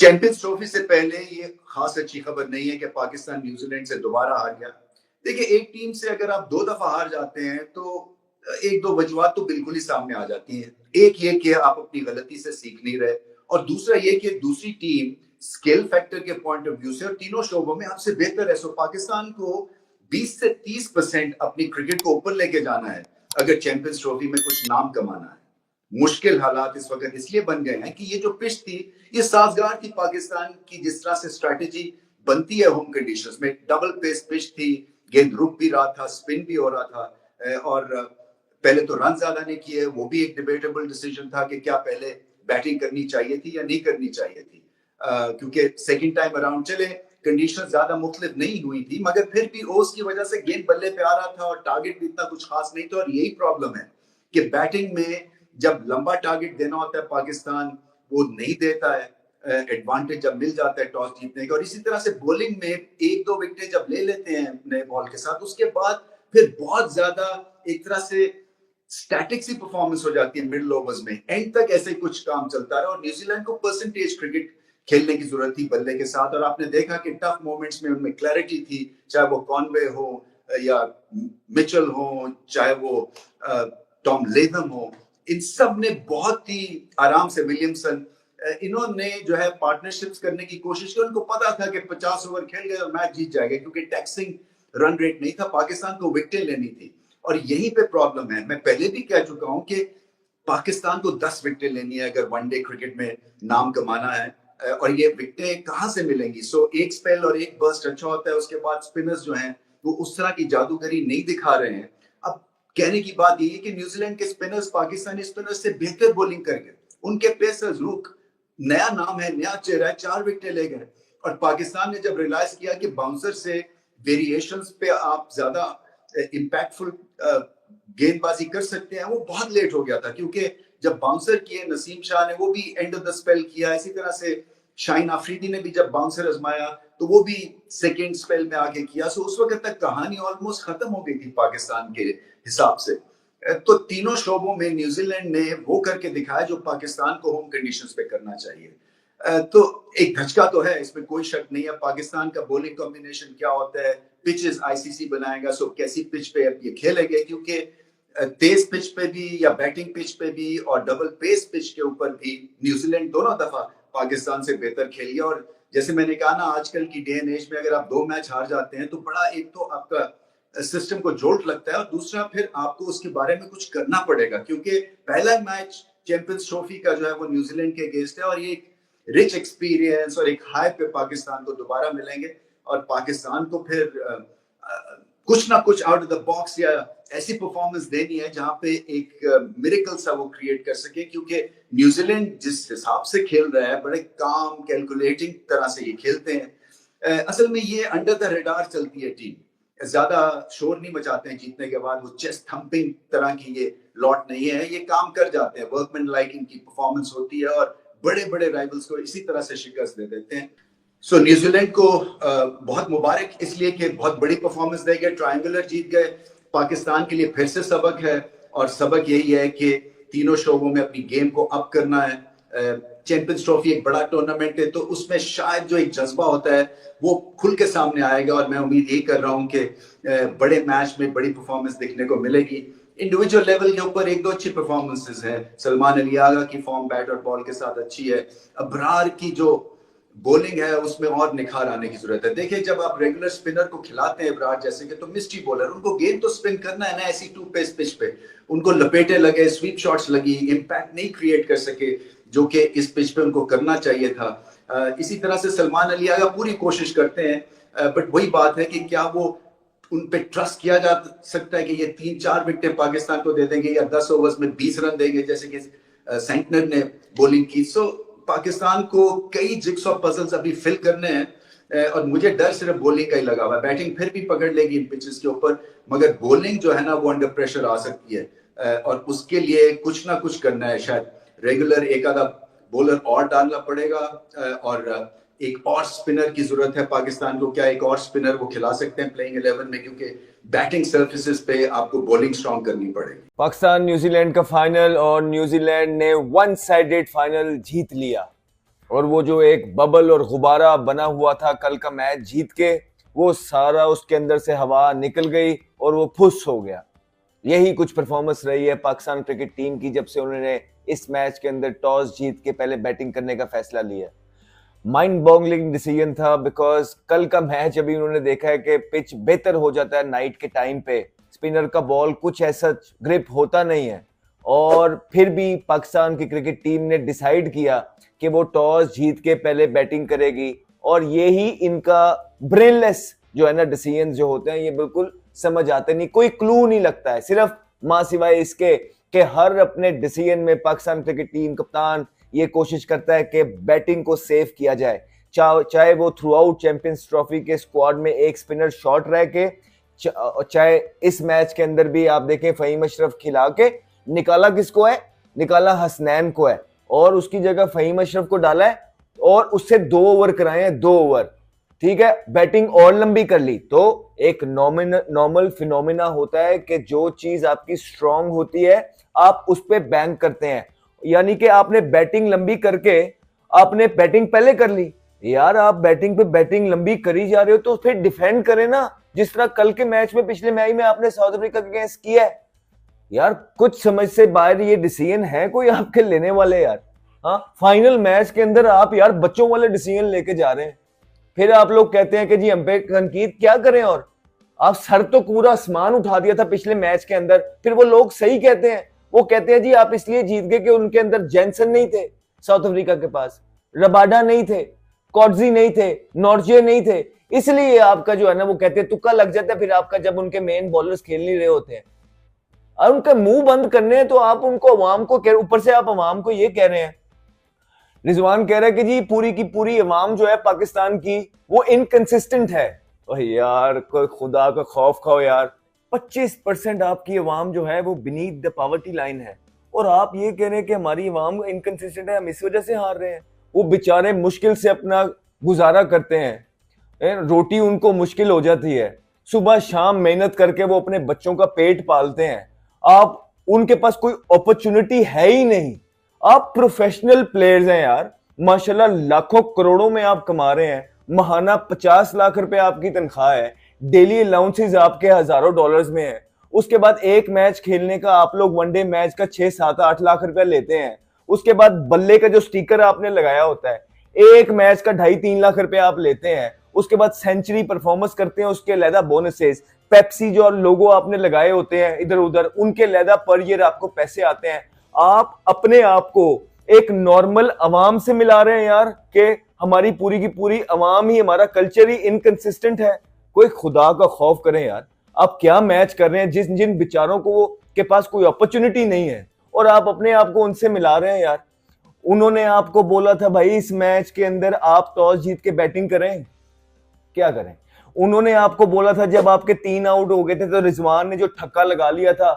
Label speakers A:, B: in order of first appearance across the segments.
A: Champions trophy से पहले ये खास अच्छी खबर नहीं है कि पाकिस्तान न्यूजीलैंड से दोबारा हार गया। देखिए, एक टीम से अगर आप 2 दफा हार जाते हैं तो 1-2 वजूहात तो बिल्कुल ही सामने आ जाती हैं। एक ये कि आप अपनी गलती से सीख नहीं रहे और दूसरा ये कि दूसरी टीम स्किल फैक्टर के पॉइंट ऑफ व्यू से और तीनों शोबों में आपसे बेहतर है। सो पाकिस्तान को 20 से 30% अपनी क्रिकेट को ऊपर लेके जाना है अगर चैंपियंस ट्रॉफी में कुछ नाम कमाना है। मुश्किल हालात इस वक्त इसलिए बन गए हैं कि ये जो पिच थी ये साजगार थी पाकिस्तान की, जिस तरह से स्ट्रैटेजी बनती है होम कंडीशंस में। डबल पेस पिच थी, गेंद रुक भी रहा था, स्पिन भी हो रहा था और पहले तो रन ज्यादा नहीं किए, वो भी एक डिबेटेबल डिसीजन था कि क्या पहले बैटिंग करनी चाहिए थी या नहीं करनी चाहिए थी, क्योंकि सेकंड टाइम अराउंड चले कंडीशन ज्यादा मुख्तलिफ नहीं हुई थी, मगर फिर भी ओस की वजह से गेंद बल्ले पे आ रहा था और टारगेट भी इतना कुछ खास नहीं था। और यही प्रॉब्लम है कि बैटिंग में जब लंबा टारगेट देना होता है पाकिस्तान वो नहीं देता है, एडवांटेज जब मिल जाता है टॉस जीतने का। और इसी तरह से बॉलिंग में 1-2 विकेट जब ले लेते हैं नए बॉल के साथ, उसके बाद फिर बहुत ज्यादा एक तरह से स्टैटिक सी परफॉर्मेंस हो जाती है मिडिल ओवर्स में। एंड तक ऐसे कुछ काम चलता रहा और न्यूजीलैंड को परसेंटेज क्रिकेट खेलने की जरूरत थी बल्ले के साथ। और आपने देखा कि टफ मोमेंट्स में उनमें क्लैरिटी थी, चाहे वो कॉनवे हो या मिचेल हो, चाहे वो टॉम लेथम हो, इन सब ने बहुत ही आराम से विलियमसन इन्होंने जो है पार्टनरशिप्स करने की कोशिश की। उनको पता था कि 50 ओवर खेल गए और मैच जीत जाएगा, क्योंकि टैक्सिंग रन रेट नहीं था, पाकिस्तान को विकेटें लेनी थी। और यहीं पे प्रॉब्लम है। मैं पहले भी कह चुका हूं कि पाकिस्तान को 10 विकेटें लेनी है अगर वनडे क्रिकेट में नाम कमाना है, और ये विकेटें कहां से मिलेंगी। सो एक स्पेल और एक बर्स्ट अच्छा होता है, उसके बाद स्पिनर्स जो हैं वो उस तरह की जादूगरी नहीं दिखा रहे हैं। अब कहने की बात यही है कि न्यूजीलैंड के स्पिनर्स पाकिस्तानी स्पिनर्स से बेहतर बॉलिंग कर गए। उनके पेसर्स रुक नया नाम है, नया चेहरा है, 4 विकेटें ले गए। और पाकिस्तान ने जब रियलाइज किया कि बाउंसर से वेरिएशंस पे आप ज्यादा इम्पैक्टफुल गेंदबाजी कर सकते हैं, वो बहुत लेट हो गया था। क्योंकि जब बाउंसर किए नसीम शाह ने, वो भी एंड ऑफ द स्पेल किया। इसी तरह से शाहीन अफरीदी ने भी जब बाउंसर आजमाया तो वो भी सेकेंड स्पेल में आके किया। सो उस वक्त तक कहानी ऑलमोस्ट खत्म हो गई थी पाकिस्तान के हिसाब से। तो तीनों शोबों में न्यूजीलैंड ने वो करके दिखाया जो पाकिस्तान को होम कंडीशंस पे करना चाहिए। तो एक धचका तो है, इसमें कोई शक नहीं है। पाकिस्तान का बॉलिंग कॉम्बिनेशन क्या होता है, पिचेस आईसीसी बनाएगा, सो कैसी पिच पे अब ये खेलेंगे, क्योंकि तेज पिच पे भी या बैटिंग पिच पे भी और डबल पेस पिच के ऊपर भी न्यूजीलैंड दोनों दफा पाकिस्तान से बेहतर खेली। और जैसे मैंने कहा ना, आजकल की डे एंड एज में अगर आप 2 मैच हार जाते हैं तो बड़ा एक तो आपका सिस्टम को जोल्ट लगता है और दूसरा फिर आपको उसके बारे में कुछ करना पड़ेगा, क्योंकि पहला मैच चैंपियंस ट्रॉफी का जो है वो न्यूजीलैंड के अगेंस्ट है और ये रिच एक्सपीरियंस और एक हाई पे पाकिस्तान को दोबारा मिलेंगे। और पाकिस्तान को फिर कुछ ना कुछ आउट ऑफ द बॉक्स या ऐसी परफॉर्मेंस देनी है जहां पे एक मिरेकल सा वो क्रिएट कर सके, क्योंकि न्यूजीलैंड जिस हिसाब से खेल रहा है बड़े काम कैलकुलेटिंग तरह से ये खेलते हैं। असल में ये अंडर द रेडार चलती है टीम, ज्यादा शोर नहीं मचाते हैं जीतने के बाद, वो चेस्ट थंपिंग तरह की ये लॉट नहीं है, ये काम कर जाते हैं, वर्कमैन लाइक इनकी परफॉर्मेंस होती है और बड़े बड़े राइवल्स को इसी तरह से शिकस्त दे देते हैं। सो न्यूजीलैंड को बहुत मुबारक, इसलिए कि बहुत बड़ी परफॉर्मेंस दे गए, ट्रायंगुलर जीत गए। पाकिस्तान के लिए फिर से सबक है और सबक यही है कि तीनों शोबों में अपनी गेम को अप करना है। चैंपियंस ट्रॉफी एक बड़ा टूर्नामेंट है तो उसमें शायद जो एक जज्बा होता है वो खुल के सामने आएगा और मैं उम्मीद यही कर रहा हूं कि बड़े मैच में बड़ी परफॉर्मेंस देखने को मिलेगी। इंडिविजुअल लेवल के ऊपर 1-2 अच्छी परफॉर्मेंसेस हैं। सलमान अली आगा की फॉर्म बैट और बॉल के साथ अच्छी है। अबरार की जो बॉलिंग है उसमें और निखार आने की जरूरत है। देखिए, जब आप रेगुलर स्पिनर को खिलाते हैं अबरार जैसे कि, तो मिस्ट्री बॉलर, उनको गेंद तो स्पिन करना है ना ऐसी 2 पेस पिच पे, उनको लपेटे लगे, स्वीप शॉट्स लगी, इंपैक्ट नहीं क्रिएट कर सके जो कि इस पिच पे उनको करना चाहिए था। इसी तरह से सलमान अली आगा पूरी कोशिश करते हैं, बट वही बात है कि क्या वो उन पे ट्रस्ट किया जा सकता है कि ये 3-4 विकेटें पाकिस्तान को दे देंगे या 10 ओवर्स में 20 रन देंगे जैसे कि सेंटनर ने बॉलिंग की। सो पाकिस्तान को कई जिग्सॉ पजल्स अभी फिल करने हैं और मुझे डर सिर्फ बॉलिंग का ही लगा हुआ है। बैटिंग फिर भी पकड़ लेगी इन पिचेस के ऊपर, मगर बॉलिंग जो है ना वो अंडर प्रेशर आ सकती है और उसके लिए कुछ ना कुछ करना है। शायद रेगुलर एक आधा बॉलर और डालना पड़ेगा और एक और स्पिनर की जरूरत है पाकिस्तान को। क्या एक और स्पिनर वो खिला सकते हैं प्लेइंग 11 में, क्योंकि बैटिंग सर्फेसिस पे आपको बॉलिंग स्ट्रॉन्ग करनी पड़ेगी।
B: पाकिस्तान न्यूजीलैंड का फाइनल और न्यूजीलैंड ने वन साइडेड फाइनल जीत लिया और वो जो एक बबल और गुब्बारा बना हुआ था कल का मैच जीत के, वो सारा उसके अंदर से हवा निकल गई और वो फुस हो गया। यही कुछ परफॉर्मेंस रही है पाकिस्तान क्रिकेट टीम की जब से उन्होंने इस मैच के अंदर टॉस जीत के पहले बैटिंग करने का फैसला लिया। माइंड बॉगलिंग डिसीजन था, बिकॉज कल का मैच अभी उन्होंने देखा है कि पिच बेहतर हो जाता है नाइट के टाइम पे, स्पिनर का बॉल कुछ ऐसा ग्रिप होता नहीं है, और फिर भी पाकिस्तान की क्रिकेट टीम ने डिसाइड किया कि वो टॉस जीत के पहले बैटिंग करेगी, और ये ही इनका ब्रेनलेस जो है ना डिसीजन जो होते हैं, ये बिल्कुल समझ आते नहीं, कोई क्लू नहीं लगता है, सिर्फ मां सिवाय इसके कि हर अपने डिसीजन में पाकिस्तान क्रिकेट टीम कप्तान ये कोशिश करता है कि बैटिंग को सेव किया जाए, चाहे वो थ्रू आउट चैंपियंस ट्रॉफी के स्क्वाड में एक स्पिनर शॉर्ट रह के, चाहे इस मैच के अंदर भी आप देखें फहीम अशरफ खिला के निकाला किसको है, निकाला हसनैन को है, और उसकी जगह फहीम अशरफ को डाला है और उससे 2 ओवर कराए हैं, 2 ओवर, ठीक है, बैटिंग और लंबी कर ली। तो एक नॉर्मल फिनोमिना होता है कि जो चीज आपकी स्ट्रांग होती है आप उस पर बैंक करते हैं, यानी कि आपने बैटिंग लंबी करके आपने बैटिंग पहले कर ली, यार आप बैटिंग पे बैटिंग लंबी करी जा रहे हो तो फिर डिफेंड करें ना, जिस तरह कल के मैच में पिछले मैच में आपने साउथ अफ्रीका के अगेंस्ट किया है। यार कुछ समझ से बाहर ये डिसीजन है कोई आपके लेने वाले यार? हाँ, फाइनल मैच के अंदर आप यार बच्चों वाले डिसीजन लेके जा रहे हैं, फिर आप लोग कहते हैं कि जी हम पे तनकीद क्या करें, और आप सर तो पूरा आसमान उठा दिया था पिछले मैच के अंदर, फिर वो लोग सही कहते हैं, वो कहते हैं जी आप इसलिए जीत गए कि उनके अंदर जेंसन नहीं थे, साउथ अफ्रीका के पास रबाडा नहीं थे, कॉटजी नहीं थे, नॉर्जे नहीं थे, इसलिए आपका जो है ना वो कहते हैं तुक्का लग जाता है फिर आपका जब उनके मेन बॉलर्स खेल नहीं रहे होते हैं, और उनका मुंह बंद करने हैं तो आप उनको अवाम को ऊपर से आप अवाम को ये कह रहे हैं। रिजवान कह रहा है कि जी पूरी की पूरी अवाम जो है पाकिस्तान की वो इनकंसिस्टेंट है। तो यार कोई खुदा का खौफ खाओ यार, 25% आपकी अवाम जो है वो बीनीथ द पॉवर्टी लाइन है, और आप ये कह रहे हैं कि हमारी अवाम इनकंसिस्टेंट है, हम इस वजह से हार रहे हैं। वो बेचारे मुश्किल से अपना गुजारा करते हैं, रोटी उनको मुश्किल हो जाती है, सुबह शाम मेहनत करके वो अपने बच्चों का पेट पालते हैं, आप उनके पास कोई अपॉर्चुनिटी है ही नहीं। आप प्रोफेशनल प्लेयर्स हैं यार, माशाल्लाह लाखों करोड़ों में आप कमा रहे हैं, महाना 50 लाख रुपए आपकी तनख्वाह है, डेली अलाउंसेस आपके हजारों डॉलर्स में है, उसके बाद एक मैच खेलने का आप लोग वनडे मैच का 6 7 8 लाख रुपया लेते हैं, उसके बाद बल्ले का जो स्टिकर आपने लगाया होता है एक मैच का 2.5 3 लाख रुपया आप लेते हैं, उसके बाद सेंचुरी परफॉर्मेंस करते हैं उसके अलहदा बोनसेस, पेप्सी जो लोगो आपने लगाए होते हैं इधर उधर उनके अलहदा पर ईयर आपको पैसे आते हैं। आप अपने आप को एक नॉर्मल अवाम से मिला रहे हैं यार कि हमारी पूरी की पूरी अवाम ही, हमारा कल्चर ही इनकंसिस्टेंट है। कोई खुदा का खौफ करें यार, आप क्या मैच कर रहे हैं, जिन जिन बेचारों को के पास कोई अपॉर्चुनिटी नहीं है और आप अपने आप को उनसे मिला रहे हैं यार। उन्होंने आपको बोला था भाई इस मैच के अंदर आप टॉस जीत के बैटिंग करें, क्या करें? उन्होंने आपको बोला था जब आपके 3 आउट हो गए थे तो रिजवान ने जो ठक्का लगा लिया था,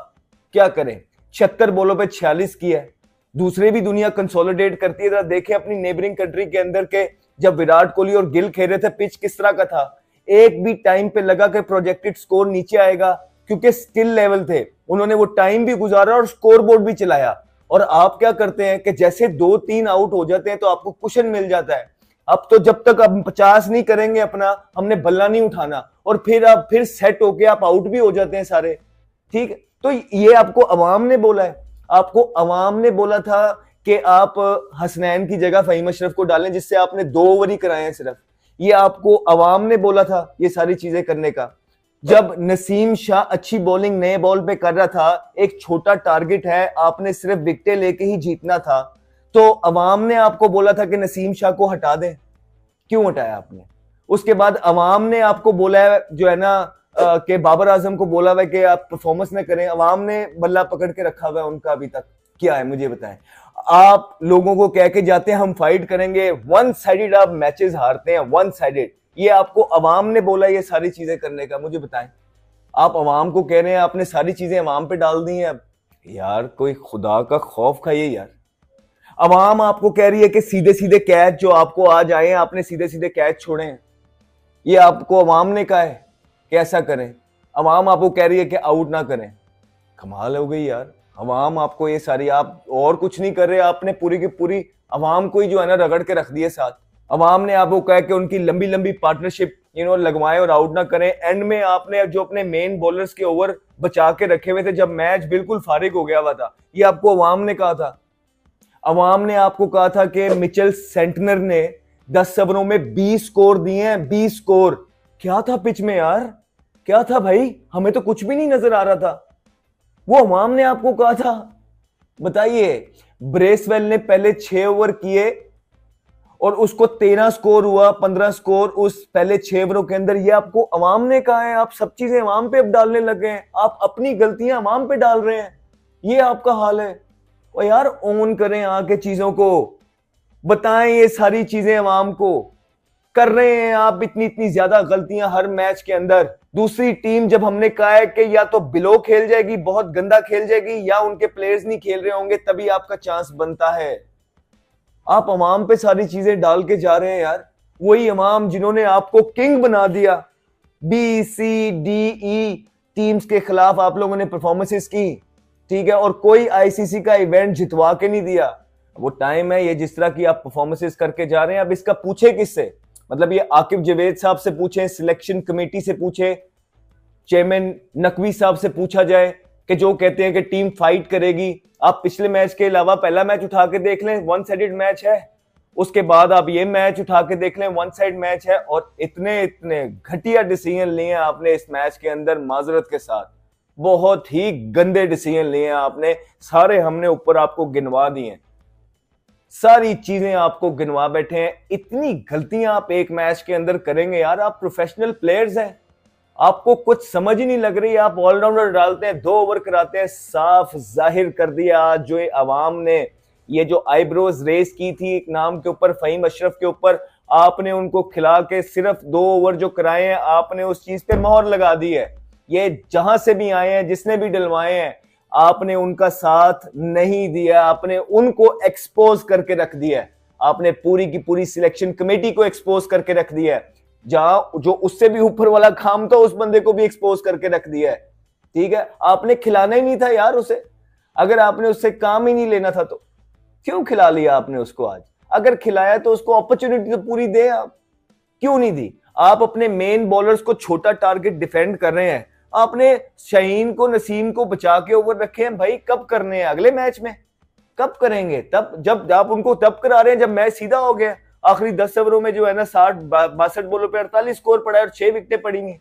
B: क्या करें? 76 बॉलों पे 46 किया है। दूसरे भी दुनिया कंसोलिडेट करती है, देखें अपनी नेबरिंग कंट्री के अंदर के जब विराट कोहली और गिल खेल रहे थे पिच किस तरह का था, एक भी टाइम पे लगा कि प्रोजेक्टेड स्कोर नीचे आएगा क्योंकि स्किल लेवल थे, उन्होंने वो टाइम भी गुजारा और स्कोर बोर्ड भी चलाया। और आप क्या करते हैं कि जैसे 2-3 आउट हो जाते हैं तो आपको कुशन मिल जाता है, अब तो जब तक अब 50 नहीं करेंगे अपना, हमने बल्ला नहीं उठाना, और फिर आप फिर सेट होके आप आउट भी हो जाते हैं सारे, ठीक है? तो ये आपको अवाम ने बोला है, आपको अवाम ने बोला था कि आप हसनैन की जगह फहीम अशरफ को डालें जिससे आपने 2 ओवर ही कराए हैं सिर्फ, ये आपको अवाम ने बोला था ये सारी चीजें करने का। जब नसीम शाह अच्छी बॉलिंग नए बॉल पे कर रहा था, एक छोटा टारगेट है, आपने सिर्फ विकेटें लेके ही जीतना था, तो अवाम ने आपको बोला था कि नसीम शाह को हटा दें, क्यों हटाया आपने? उसके बाद अवाम ने आपको बोला है जो है ना कि बाबर आजम को बोला हुआ है कि आप परफॉर्मेंस न करें, अवाम ने बल्ला पकड़ के रखा हुआ है उनका, अभी तक क्या है मुझे बताएं। आप लोगों को कह के जाते हैं हम फाइट करेंगे, वन साइडेड आप मैचेस हारते हैं, वन साइडेड, ये आपको अवाम ने बोला ये सारी चीजें करने का, मुझे बताएं। आप अवाम को कह रहे हैं आपने सारी चीजें अवाम पे डाल दी हैं। अब यार कोई खुदा का खौफ खाइए यार, अवाम आपको कह रही है कि सीधे सीधे कैच जो आपको आ जाए, आपने सीधे सीधे कैच छोड़े हैं, ये आपको अवाम ने कहा है कि ऐसा करें, अवाम आपको कह रही है कि आउट ना करें। कमाल हो गई यार, अवाम आपको ये सारी, आप और कुछ नहीं कर रहे, आपने पूरी की पूरी अवाम को ही जो है ना रगड़ के रख दिए साथ। अवाम ने आपको कहा कि उनकी लंबी लंबी पार्टनरशिप लगवाएं और आउट ना करें। एंड में आपने जो अपने मेन बॉलर्स के ओवर बचा के रखे हुए थे, जब मैच बिल्कुल फारिग हो गया हुआ था, ये आपको अवाम ने कहा था। अवाम ने आपको कहा था कि मिचेल सेंटनर ने 10 ओवरों में 20 स्कोर दिए हैं, 20 स्कोर। क्या था पिच में यार, क्या था भाई, हमें तो कुछ भी नहीं नजर आ रहा था। वो अवाम ने आपको कहा था। बताइए, ब्रेसवेल ने पहले 6 ओवर किए और उसको 13 स्कोर हुआ, 15 स्कोर उस पहले 6 ओवरों के अंदर। ये आपको अवाम ने कहा है। आप सब चीजें अवाम पे अब डालने लगे हैं, आप अपनी गलतियां अवाम पे डाल रहे हैं। ये आपका हाल है। और यार ओन करें आके चीजों को, बताएं ये सारी चीजें अवाम को। कर रहे हैं आप इतनी इतनी ज्यादा गलतियां हर मैच के अंदर। दूसरी टीम जब हमने कहा है कि या तो बिलो खेल जाएगी, बहुत गंदा खेल जाएगी, या उनके प्लेयर्स नहीं खेल रहे होंगे, तभी आपका चांस बनता है। आप अवाम पे सारी चीजें डाल के जा रहे हैं यार। वही अवाम जिन्होंने आपको किंग बना दिया। B C D E teams के खिलाफ आप लोगों ने परफॉर्मेंसेस की, ठीक है, और कोई आईसीसी का इवेंट जितवा के नहीं दिया। वो टाइम है, ये जिस तरह की आप परफॉर्मेंसेस करके जा रहे हैं, अब इसका पूछे किससे? मतलब ये आकिब जावेद साहब से पूछे, सिलेक्शन कमेटी से पूछे, चेयरमैन नकवी साहब से पूछा जाए कि जो कहते हैं कि टीम फाइट करेगी। आप पिछले मैच के अलावा पहला मैच उठा के देख लें, वन साइडेड मैच है। उसके बाद आप ये मैच उठा के देख लें, वन साइड मैच है। और इतने इतने घटिया डिसीजन लिए हैं आपने इस मैच के अंदर, माजरत के साथ बहुत ही गंदे डिसीजन लिए हैं आपने। सारे हमने ऊपर आपको गिनवा दिए हैं, सारी चीजें आपको गिनवा बैठे हैं। इतनी गलतियां आप एक मैच के अंदर करेंगे यार? आप प्रोफेशनल प्लेयर्स हैं, आपको कुछ समझ ही नहीं लग रही। आप ऑलराउंडर डालते हैं, 2 ओवर कराते हैं। साफ जाहिर कर दिया आज जो अवाम ने ये जो आईब्रोज रेस की थी एक नाम के ऊपर, फहीम अशरफ के ऊपर, आपने उनको खिला के सिर्फ 2 ओवर जो कराए हैं, आपने उस चीज पे मोहर लगा दी है। ये जहां से भी आए हैं, जिसने भी डलवाए हैं, आपने उनका साथ नहीं दिया। आपने उनको एक्सपोज करके रख दिया है। आपने पूरी की पूरी सिलेक्शन कमेटी को एक्सपोज करके रख दिया है। जहां जो उससे भी ऊपर वाला काम था, उस बंदे को भी एक्सपोज करके रख दिया है। ठीक है, आपने खिलाना ही नहीं था यार उसे। अगर आपने उससे काम ही नहीं लेना था तो क्यों खिला लिया आपने उसको आज? अगर खिलाया तो उसको अपॉर्चुनिटी तो पूरी दे, आप क्यों नहीं दी? आप अपने मेन बॉलर्स को छोटा टारगेट डिफेंड कर रहे हैं। आपने शाहीन को, नसीम को बचा के ओवर रखे हैं। भाई कब करने हैं? अगले मैच में कब करेंगे? तब जब आप उनको तब करा रहे हैं जब मैच सीधा हो गया। आखिरी 10 ओवरों में जो है ना 60-62 बॉलों पे 48 स्कोर पड़ा है और 6 विकेटें पड़ी हैं।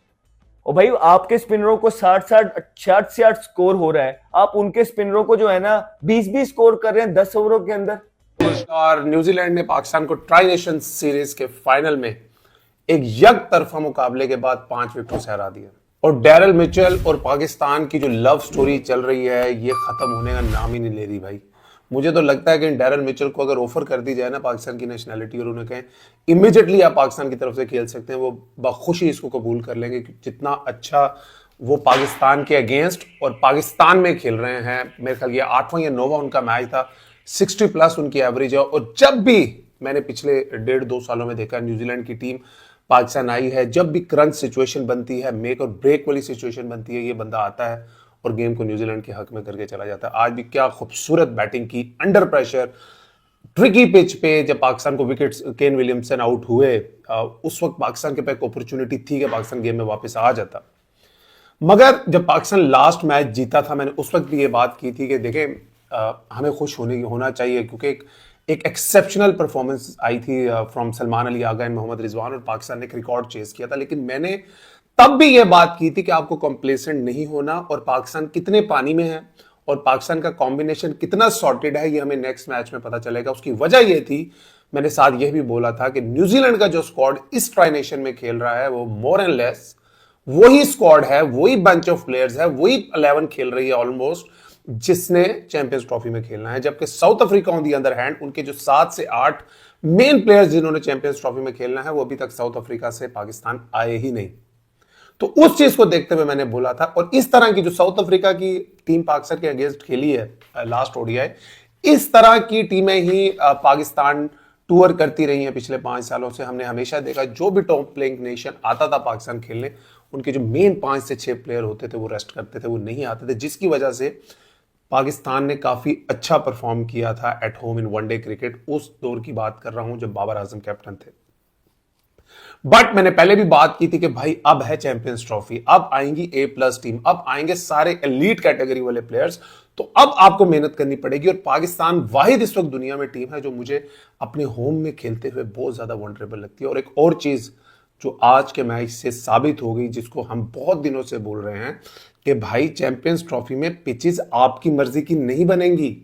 B: और भाई आपके स्पिनरों को 60-60 स्कोर हो रहा है, आप उनके स्पिनरों को जो है ना 20-20 स्कोर कर रहे हैं 10 ओवरों के अंदर।
C: और न्यूजीलैंड ने पाकिस्तान को ट्राई नेशन सीरीज के फाइनल में एक यकतरफा मुकाबले के बाद 5 विकेटों से हरा दिया। और डैरल मिचेल और पाकिस्तान की जो लव स्टोरी चल रही है, ये खत्म होने का नाम ही नहीं ले रही भाई। मुझे तो लगता है कि डैरल मिचेल को अगर ऑफर कर दी जाए ना पाकिस्तान की नेशनैलिटी, और उन्हें कहें इमीडिएटली आप पाकिस्तान की तरफ से खेल सकते हैं, वो बखुशी इसको कबूल कर लेंगे। जितना अच्छा वो पाकिस्तान के अगेंस्ट और पाकिस्तान में खेल रहे हैं। मेरे ख्याल ये 8वां या 9वां उनका मैच था, 60+ उनकी एवरेज है। और जब भी मैंने पिछले 1.5-2 सालों में देखा न्यूजीलैंड की टीम पाकिस्तान आई है, जब भी क्रंच सिचुएशन बनती है, मेक और ब्रेक वाली सिचुएशन बनती है, ये बंदा आता है और गेम को न्यूजीलैंड के हक में करके चला जाता है। आज भी क्या खूबसूरत बैटिंग की, अंडर प्रेशर, ट्रिकी पिच पे। जब पाकिस्तान को विकेट्स केन विलियमसन आउट हुए, उस वक्त पाकिस्तान के पास एक अपॉर्चुनिटी थी कि पाकिस्तान गेम में वापस आ जाता। मगर जब पाकिस्तान लास्ट मैच जीता था, मैंने उस वक्त भी ये बात की थी कि देखें हमें खुश होना चाहिए, क्योंकि एक एक्सेप्शनल परफॉर्मेंस आई थी फ्रॉम सलमान अली आगा एंड मोहम्मद रिजवान, और पाकिस्तान ने एक रिकॉर्ड चेस किया था। लेकिन मैंने तब भी ये बात की थी कि आपको कॉम्प्लेसेंट नहीं होना, और पाकिस्तान कितने पानी में है और पाकिस्तान का कॉम्बिनेशन कितना सॉर्टेड है, ये हमें नेक्स्ट मैच में पता चलेगा। उसकी वजह ये थी, मैंने साथ यह भी बोला था कि न्यूजीलैंड का जो स्क्वाड इस ट्राई नेशन में खेल रहा है, वो मोर एंड लेस वही स्क्वाड है, वही बंच ऑफ प्लेयर्स है, वही 11 खेल रही है ऑलमोस्ट, जिसने चैंपियंस ट्रॉफी में खेलना है। जबकि south Africa on the other hand, उनके जो 7 से 8 मेन प्लेयर्स जिन्होंने चैंपियंस ट्रॉफी में खेलना है, वो अभी तक साउथ अफ्रीका से पाकिस्तान आए ही नहीं। तो उस चीज को देखते हुए मैंने बोला था। और इस तरह की जो साउथ अफ्रीका की टीम पाकिस्तान के अगेंस्ट खेली है लास्ट ओडीआई, इस तरह की टीमें ही पाकिस्तान टूर करती रही हैं पिछले 5 सालों से। हमने हमेशा देखा जो भी टॉप प्लेइंग नेशन आता था पाकिस्तान खेलने, उनके जो मेन 5 से 6 प्लेयर होते थे वो रेस्ट करते थे, वो नहीं आते थे, जिसकी वजह से पाकिस्तान ने काफी अच्छा परफॉर्म किया था at home in one day cricket. उस दौर की बात कर रहा हूं जब बाबर आजम कैप्टन थे। बट मैंने पहले भी बात की थी कि भाई अब है चैंपियंस ट्रॉफी, अब आएंगी A+ टीम, अब आएंगे सारे एलीट कैटेगरी वाले प्लेयर्स, तो अब आपको मेहनत करनी पड़ेगी। और पाकिस्तान वाहिद इस वक्त दुनिया में टीम है जो मुझे अपने होम में खेलते हुए बहुत ज्यादा वनरेबल लगती है। और एक और चीज जो आज के मैच से साबित हो गई, जिसको हम बहुत दिनों से बोल रहे हैं कि भाई चैंपियंस ट्रॉफी में पिचेस आपकी मर्जी की नहीं बनेंगी।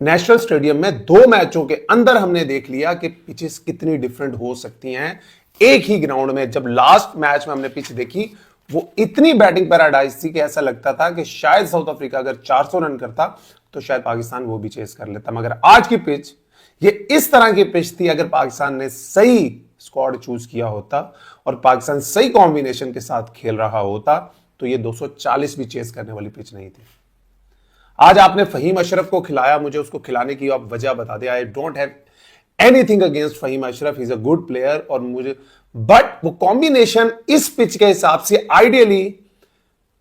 C: नेशनल स्टेडियम में 2 मैचों के अंदर हमने देख लिया कि पिचेस कितनी डिफरेंट हो सकती हैं एक ही ग्राउंड में। जब लास्ट मैच में हमने पिच देखी, वो इतनी बैटिंग पैराडाइज थी कि ऐसा लगता था कि शायद साउथ अफ्रीका अगर 400 रन करता तो शायद पाकिस्तान वो भी चेस कर लेता। मगर आज की पिच ये इस तरह की पिच थी, अगर पाकिस्तान ने सही स्क्वाड चूज किया होता और पाकिस्तान सही कॉम्बिनेशन के साथ खेल रहा होता तो ये 240 भी चेस करने वाली पिच नहीं थी। आज आपने फहीम अशरफ को खिलाया, मुझे उसको खिलाने की आप वजह बता दिया। I don't have anything against Fahim Ashraf, he is a good player और मुझे, बट वो कॉम्बिनेशन इस पिच के हिसाब से आइडियली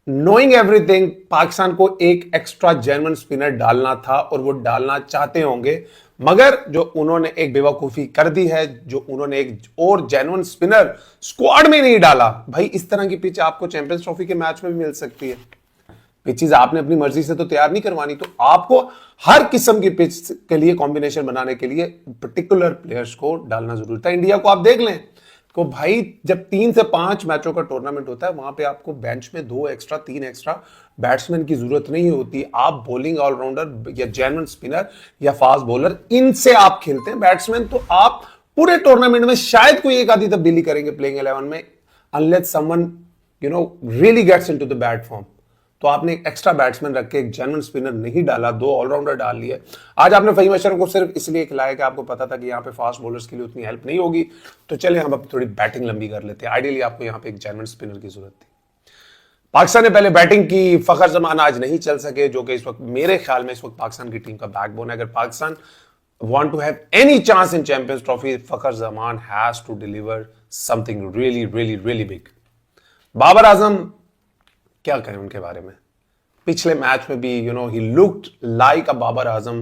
C: नोइंग एवरीथिंग पाकिस्तान को एक एक्स्ट्रा जेन्युइन स्पिनर डालना था और वो डालना चाहते होंगे, मगर जो उन्होंने एक बेवकूफी कर दी है, जो उन्होंने एक और जेन्युइन स्पिनर स्क्वाड में नहीं डाला। भाई इस तरह की पिच आपको चैंपियंस ट्रॉफी के मैच में भी मिल सकती है। पिचेस आपने अपनी मर्जी से तो तैयार नहीं करवानी, तो आपको हर किस्म की पिच के लिए कॉम्बिनेशन बनाने के लिए पर्टिकुलर प्लेयर्स को डालना जरूरी था। इंडिया को आप देख लें तो भाई जब 3 से 5 मैचों का टूर्नामेंट होता है, वहां पे आपको बेंच में 2 एक्स्ट्रा 3 एक्स्ट्रा बैट्समैन की जरूरत नहीं होती। आप बॉलिंग ऑलराउंडर या जेन्युइन स्पिनर या फास्ट बॉलर, इनसे आप खेलते हैं बैट्समैन, तो आप पूरे टूर्नामेंट में शायद कोई एक आधी तब्दीली करेंगे प्लेइंग 11 में, unless someone really gets into the bat form. तो आपने एक एक्स्ट्रा बैट्समैन रख के एक जेन्युइन स्पिनर नहीं डाला, 2 ऑलराउंडर डाल लिए। आज आपने फहीम अशरफ को सिर्फ इसलिए खिलाया कि आपको पता था कि यहाँ पे फास्ट बॉलर्स के लिए उतनी हेल्प नहीं होगी, तो चले हम अब थोड़ी बैटिंग लंबी कर लेते हैं। आइडियली आपको यहाँ पे एक जेन्युइन स्पिनर की जरूरत थी। पाकिस्तान ने पहले बैटिंग की, फखर जमान आज नहीं चल सके, जो कि इस वक्त मेरे ख्याल में इस वक्त पाकिस्तान की टीम का बैकबोन है। अगर Pakistan want to have any chance in Champions Trophy, Fakhar Zaman has to deliver something really, really, really big. Babar Azam, क्या कहें उनके बारे में। पिछले मैच में भी he looked like a Babar Azam